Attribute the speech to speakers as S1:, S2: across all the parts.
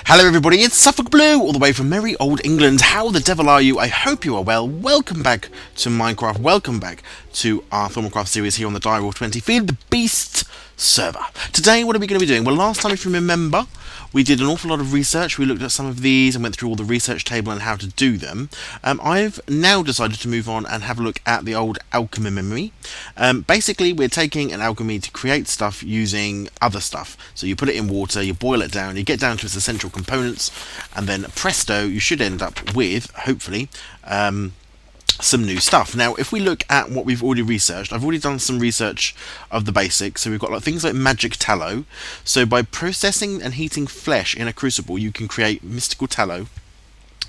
S1: Hello everybody, it's SuffolkBlue, all the way from merry old England. How the devil are you? I hope you are well. Welcome back to Minecraft, welcome back to our Thermalcraft series here on the Direwolf20 Feed the Beast server. Today, what are we going to be doing? Well, last time, if you remember, we did an awful lot of research. We looked at some of these and went through all the research table and how to do them. I've now decided to move on and have a look at the old alchemy memory. Basically, we're taking an alchemy to create stuff using other stuff. So you put it in water, you boil it down, you get down to its essential components, and then presto, you should end up with, hopefully, some new stuff. Now, if we look at what we've already researched, I've already done some research of the basics. So we've got things like magic tallow. So by processing and heating flesh in a crucible, you can create mystical tallow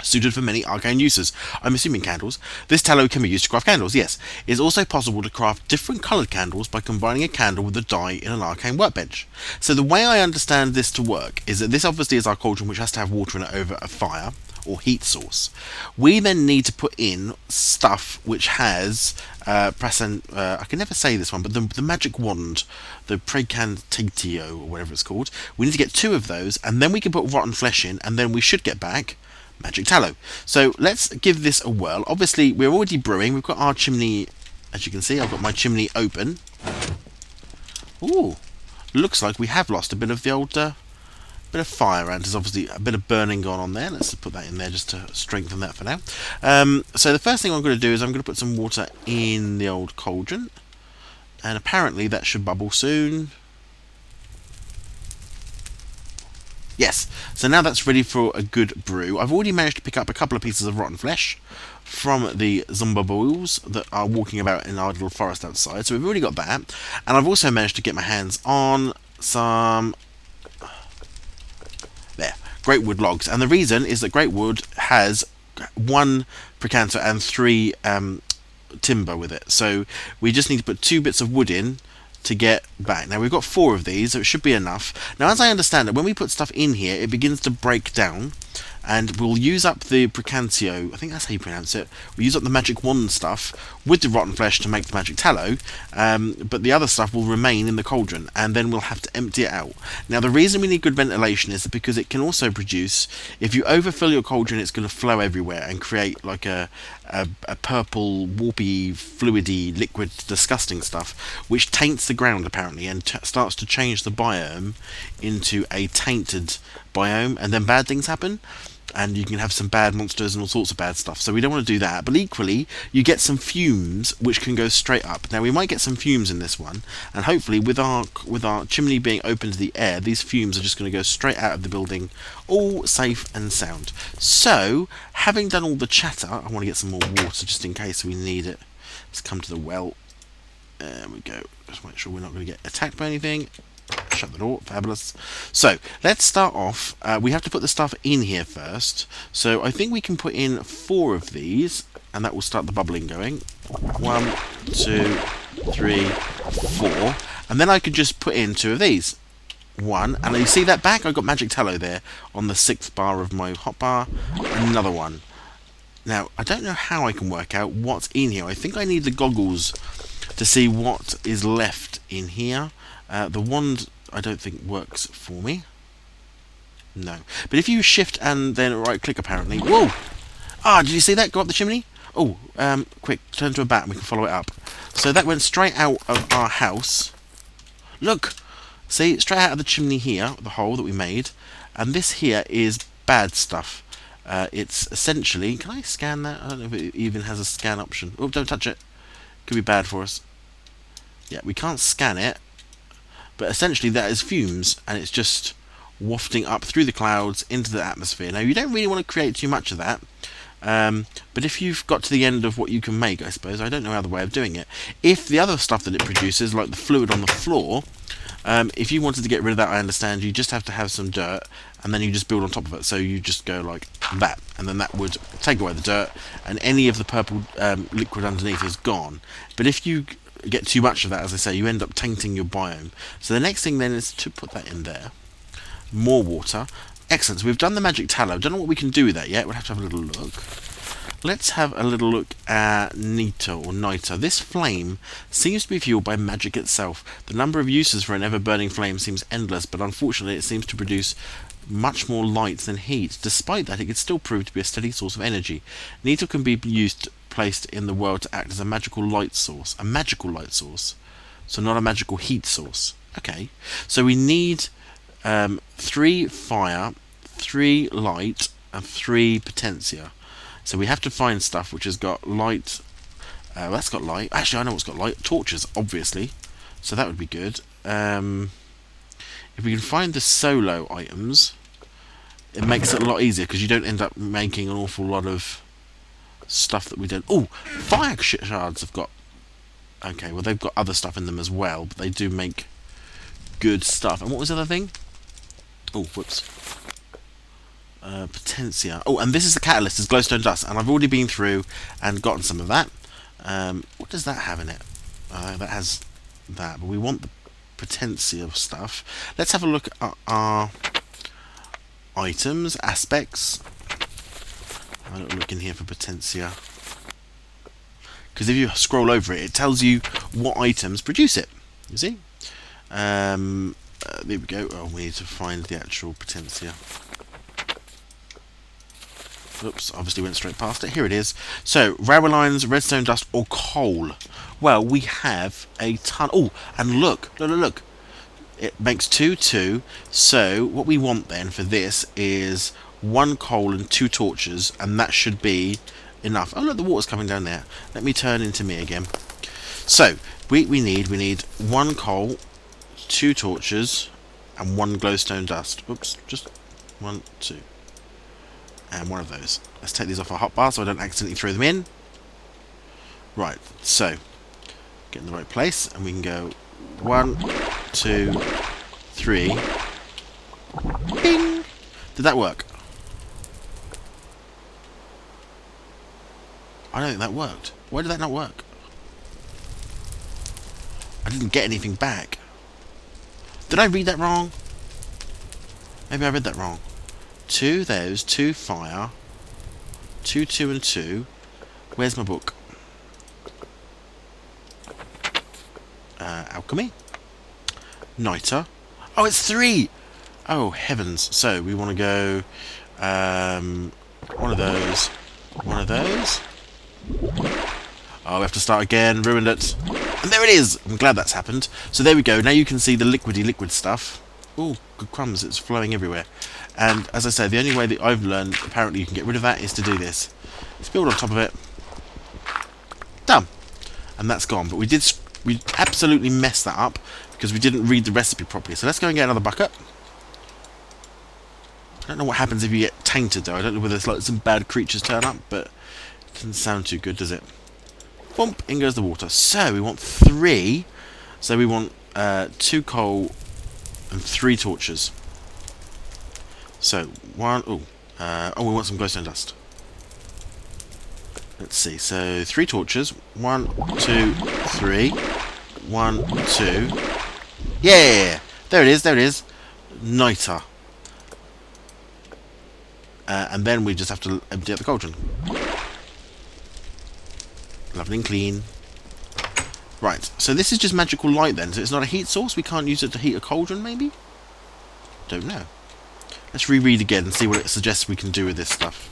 S1: suited for many arcane uses. I'm assuming candles. This tallow can be used to craft candles, yes. It's also possible to craft different coloured candles by combining a candle with a dye in an arcane workbench. So the way I understand this to work is that this obviously is our cauldron, which has to have water in it over a fire or heat source. We then need to put in stuff which has I can never say this one, but the magic wand, the Precantatio or whatever it's called. We need to get 2 of those, and then we can put rotten flesh in, and then we should get back magic tallow. So let's give this a whirl. Obviously, we're already brewing. We've got our chimney, as you can see. I've got my chimney open. Ooh, looks like we have lost a bit of the old bit of fire around. There's obviously a bit of burning going on there. Let's put that in there just to strengthen that for now. So the first thing I'm going to do is I'm going to put some water in the old cauldron, and apparently that should bubble soon. Yes, so now that's ready for a good brew. I've already managed to pick up a couple of pieces of rotten flesh from the zombaboos that are walking about in our little forest outside. So we've already got that. And I've also managed to get my hands on some great wood logs. And the reason is that great wood has 1 precanter and 3 timber with it. So we just need to put 2 bits of wood in to get back. Now we've got 4 of these, so it should be enough. Now, as I understand it, when we put stuff in here, it begins to break down, and we'll use up the Precantio, I think that's how you pronounce it. We'll use up the magic wand stuff with the rotten flesh to make the magic tallow, but the other stuff will remain in the cauldron, and then we'll have to empty it out. Now, the reason we need good ventilation is because it can also produce, if you overfill your cauldron, it's going to flow everywhere and create like a purple, warpy, fluidy, liquid, disgusting stuff, which taints the ground apparently and starts to change the biome into a tainted biome, and then bad things happen. And you can have some bad monsters and all sorts of bad stuff. So we don't want to do that. But equally, you get some fumes which can go straight up. Now we might get some fumes in this one, and hopefully with our chimney being open to the air, these fumes are just going to go straight out of the building, all safe and sound. So, having done all the chatter, I want to get some more water just in case we need it. Let's come to the well. There we go. Just make sure we're not going to get attacked by anything. Shut the door. Fabulous. So let's start off. We have to put the stuff in here first. So I think we can put in 4 of these, and that will start the bubbling going. 1, 2, 3, 4, and then I could just put in 2 of these. 1, and you see that back? I got magic tallow there on the 6th bar of my hotbar. Another one. Now I don't know how I can work out what's in here. I think I need the goggles to see what is left in here. The wand I don't think works for me. No. But if you shift and then right click apparently. Whoa! Ah, did you see that? Go up the chimney? Oh, quick, turn to a bat and we can follow it up. So that went straight out of our house. Look! See, straight out of the chimney here, the hole that we made. And this here is bad stuff. It's essentially... Can I scan that? I don't know if it even has a scan option. Oh, don't touch it. Could be bad for us. Yeah, we can't scan it. But essentially that is fumes, and it's just wafting up through the clouds into the atmosphere. Now you don't really want to create too much of that, but if you've got to the end of what you can make, I suppose, I don't know other way of doing it. If the other stuff that it produces, like the fluid on the floor, if you wanted to get rid of that, I understand, you just have to have some dirt, and then you just build on top of it. So you just go like that, and then that would take away the dirt, and any of the purple liquid underneath is gone. But if you get too much of that, as I say, you end up tainting your biome. So the next thing then is to put that in there. More water. Excellent. So we've done the magic tallow. Don't know what we can do with that yet. We'll have to have a little look. let's have a little look at Nita or Nita. This flame seems to be fueled by magic itself. The number of uses for an ever-burning flame seems endless, but unfortunately it seems to produce much more light than heat. Despite that, it could still prove to be a steady source of energy. Nita can be placed in the world to act as a magical light source. A magical light source. So not a magical heat source. Okay. So we need 3 fire, 3 light, and 3 potentia. So we have to find stuff which has got light. That's got light. Actually, I know what's got light. Torches, obviously. So that would be good. If we can find the solo items, it makes it a lot easier because you don't end up making an awful lot of stuff that we don't. Oh, fire shards have got. Okay, well they've got other stuff in them as well, but they do make good stuff. And what was the other thing? Oh, whoops. Potentia. Oh, and this is the catalyst, is glowstone dust, and I've already been through and gotten some of that. What does that have in it? That has that, but we want the potentia stuff. Let's have a look at our items, aspects. Have a little look in here for potentia. Because if you scroll over it, it tells you what items produce it. You see? There we go. Oh, we need to find the actual potentia. Oops, obviously went straight past it. Here it is. So, railway lines, redstone dust, or coal. Well, we have a ton. Oh, and look. It makes 2, 2. So, what we want then for this is 1 coal and 2 torches, and that should be enough. Oh, look, the water's coming down there. Let me turn into me again. So, we need 1 coal, 2 torches, and 1 glowstone dust. Oops, just 1, 2. And 1 of those. Let's take these off our hotbar so I don't accidentally throw them in. Right, so get in the right place, and we can go 1, 2, 3. Bing! Did that work? I don't think that worked. Why did that not work? I didn't get anything back. Did I read that wrong? Maybe I read that wrong. 2 those, 2 fire, 2, 2 and 2. Where's my book? Alchemy? Niter. Oh, it's 3! Oh, heavens. So, we want to go 1 of those, 1 of those. Oh, we have to start again. Ruined it. And there it is! I'm glad that's happened. So there we go. Now you can see the liquid stuff. Oh, good crumbs. It's flowing everywhere. And as I say, the only way that I've learned, apparently you can get rid of that, is to do this. Let's build on top of it. Done. And that's gone. But we absolutely messed that up because we didn't read the recipe properly. So let's go and get another bucket. I don't know what happens if you get tainted though. I don't know whether it's like some bad creatures turn up, but it doesn't sound too good, does it? Bump, in goes the water. So we want 3. So we want 2 coal and 3 torches. So 1. Oh, we want some glowstone dust. Let's see. So 3 torches. 1, 2, 3. 1, 2. Yeah, there it is. There it is. Niter. And then we just have to empty out the cauldron. Lovely and clean. Right, so this is just magical light then. So it's not a heat source? We can't use it to heat a cauldron, maybe? Don't know. Let's reread again and see what it suggests we can do with this stuff.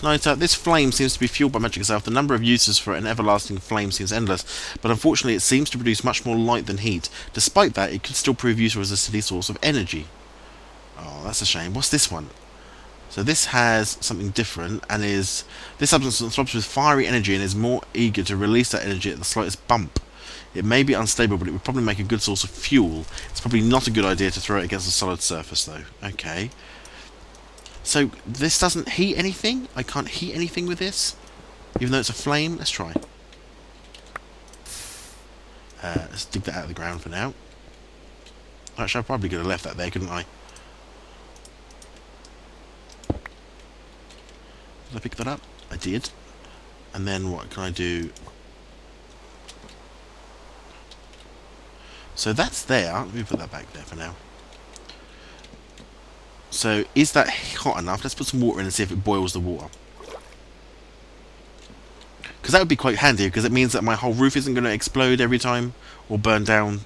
S1: Niter, this flame seems to be fueled by magic itself. The number of uses for an everlasting flame seems endless, but unfortunately it seems to produce much more light than heat. Despite that, it could still prove useful as a steady source of energy. Oh, that's a shame. What's this one? So this has something different, and this substance throbs with fiery energy and is more eager to release that energy at the slightest bump. It may be unstable, but it would probably make a good source of fuel. It's probably not a good idea to throw it against a solid surface, though. Okay. So this doesn't heat anything? I can't heat anything with this? Even though it's a flame? Let's try. Let's dig that out of the ground for now. Actually, I probably could have left that there, couldn't I? Did I pick that up? I did. And then what can I do? So that's there. Let me put that back there for now. So is that hot enough? Let's put some water in and see if it boils the water. because that would be quite handy, because it means that my whole roof isn't going to explode every time or burn down.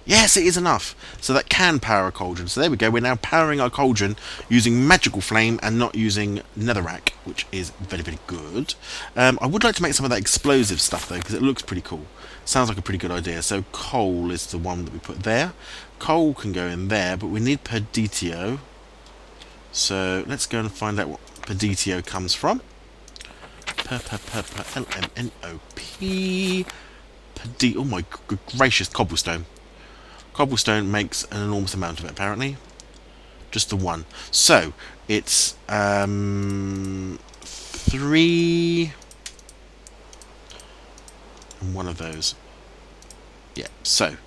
S1: Yes, it is enough. So that can power a cauldron. So there we go. We're now powering our cauldron using magical flame and not using netherrack, which is very, very good. I would like to make some of that explosive stuff, though, because it looks pretty cool. Sounds like a pretty good idea. So coal is the one that we put there. Coal can go in there, but we need perditio. So let's go and find out what perditio comes from. L-M-N-O-P. Oh my good gracious, cobblestone. Cobblestone makes an enormous amount of it, apparently. Just the one. So, it's 3 and one of those. Yeah, so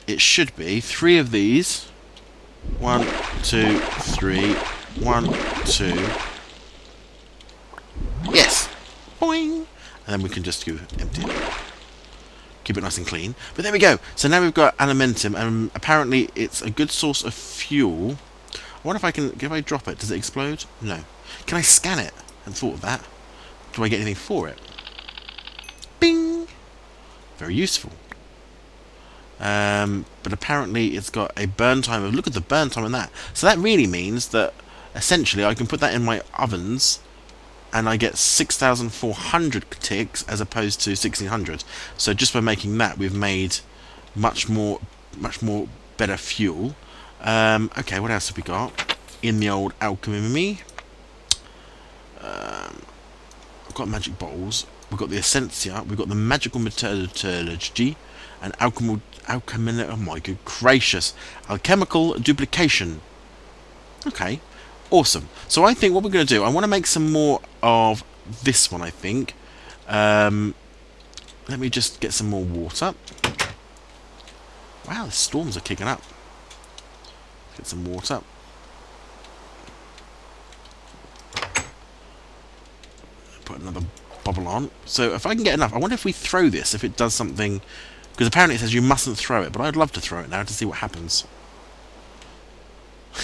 S1: it should be 3 of these. 1, 2, 3. 1, 2. Yes! Boing! And then we can just go empty it. Keep it nice and clean. But there we go. So now we've got aluminium, and apparently it's a good source of fuel. I wonder if I can... If I drop it, does it explode? No. Can I scan it? I hadn't thought of that. Do I get anything for it? Bing! Very useful. But apparently it's got a burn time of... Look at the burn time on that. So that really means that essentially I can put that in my ovens and I get 6,400 ticks as opposed to 1,600. So just by making that, we've made much more better fuel. Okay, what else have we got in the old alchemy? I've got magic bowls. We've got the essentia. We've got the magical metallurgy and alchemical. Oh my good gracious! Alchemical duplication. Okay. Awesome. So I think what we're going to do, I want to make some more of this one, I think. Let me just get some more water. Wow, the storms are kicking up. Get some water. Put another bubble on. So if I can get enough, I wonder if we throw this, if it does something. Because apparently it says you mustn't throw it, but I'd love to throw it now to see what happens.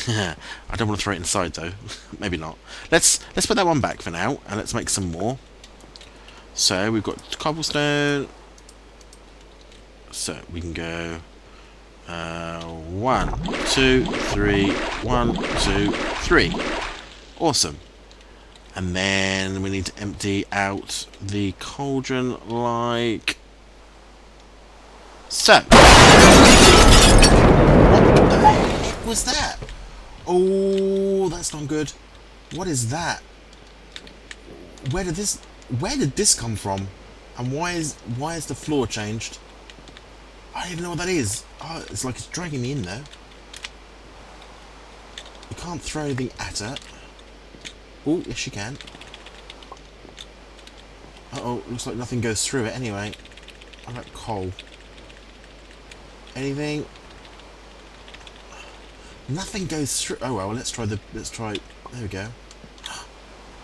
S1: I don't want to throw it inside though. Maybe not. Let's put that one back for now, and let's make some more. So we've got cobblestone. So we can go 1, 2, 3. 1, 2, 3. Awesome. And then we need to empty out the cauldron like so. What the heck was that? Oh, that's not good. What is that? Where did this come from? And why is the floor changed? I don't even know what that is. Oh, it's like it's dragging me in there. You can't throw anything at it. Oh, yes you can. Uh-oh, looks like nothing goes through it anyway. What about coal? Anything? Nothing goes through. Oh well, let's try. There we go.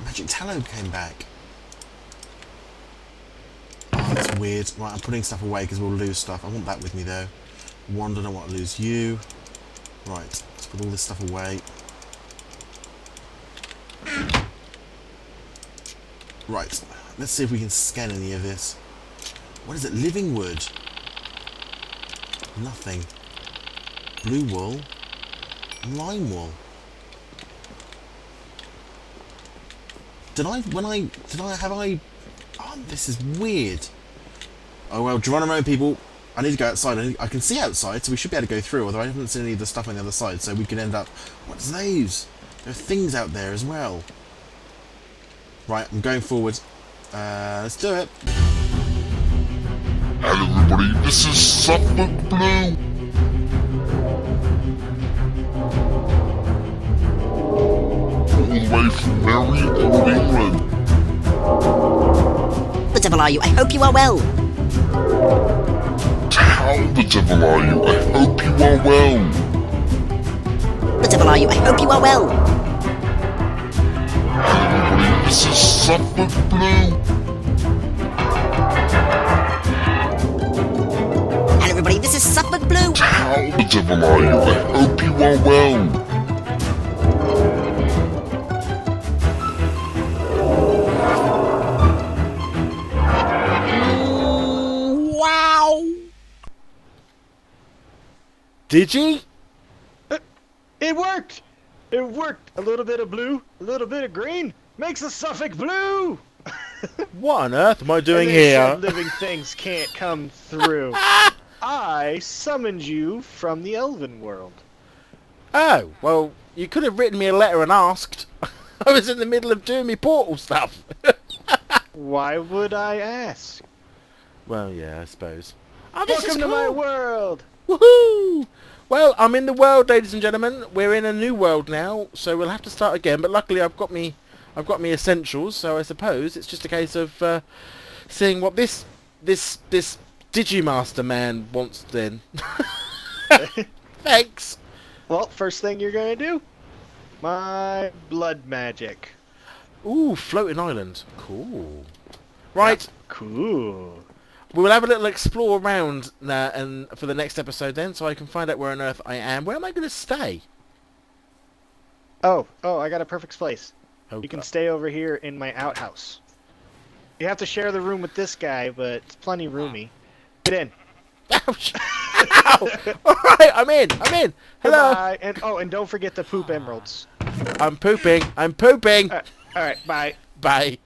S1: Magic tallow came back. Oh, that's weird. Right, I'm putting stuff away because we'll lose stuff. I want that with me though. One, don't want to lose you. Right, let's put all this stuff away. Right, let's see if we can scan any of this. What is it? Living wood. Nothing. Blue wool. Lime wool. Oh, this is weird. Oh well, Geronimo people, I need to go outside. I can see outside, so we should be able to go through, although I haven't seen any of the stuff on the other side, so we could end up... What's those? There are things out there as well. Right, I'm going forward. Let's do it.
S2: Hello everybody, this is SuffolkBlue. All the way from merry old England.
S3: The devil are you? I hope you are well.
S2: How the devil are you? I hope you are well.
S3: The devil are you? I hope you are well.
S2: Hello everybody, this is SuffolkBlue.
S3: Hello everybody, this is SuffolkBlue.
S2: How the devil are you? I hope you are well.
S4: Did ye?
S5: It worked! It worked! A little bit of blue, a little bit of green, makes a Suffolk Blue!
S4: What on earth am I doing
S5: And they
S4: here?
S5: said living things can't come through. I summoned you from the elven world.
S4: Oh, well, you could have written me a letter and asked. I was in the middle of doing me portal stuff.
S5: Why would I ask?
S4: Well, yeah, I suppose. Oh, this
S5: Welcome
S4: is
S5: to my
S4: cool.
S5: world!
S4: Woohoo! Well, I'm in the world, ladies and gentlemen. We're in a new world now, so we'll have to start again. But luckily, I've got me essentials. So I suppose it's just a case of seeing what this Digimaster man wants. Then. Thanks.
S5: Well, first thing you're gonna do, my blood magic.
S4: Ooh, floating island. Cool. Right.
S5: Cool.
S4: We'll have a little explore around and for the next episode then, so I can find out where on earth I am. Where am I going to stay?
S5: Oh, I got a perfect place.
S4: Oh,
S5: You can
S4: God.
S5: stay over here in my outhouse. You have to share the room with this guy, but it's plenty roomy. Get in.
S4: Ouch. Ow. All right, I'm in. Hello.
S5: Goodbye. And don't forget the poop emeralds.
S4: I'm pooping.
S5: All right, bye.
S4: Bye.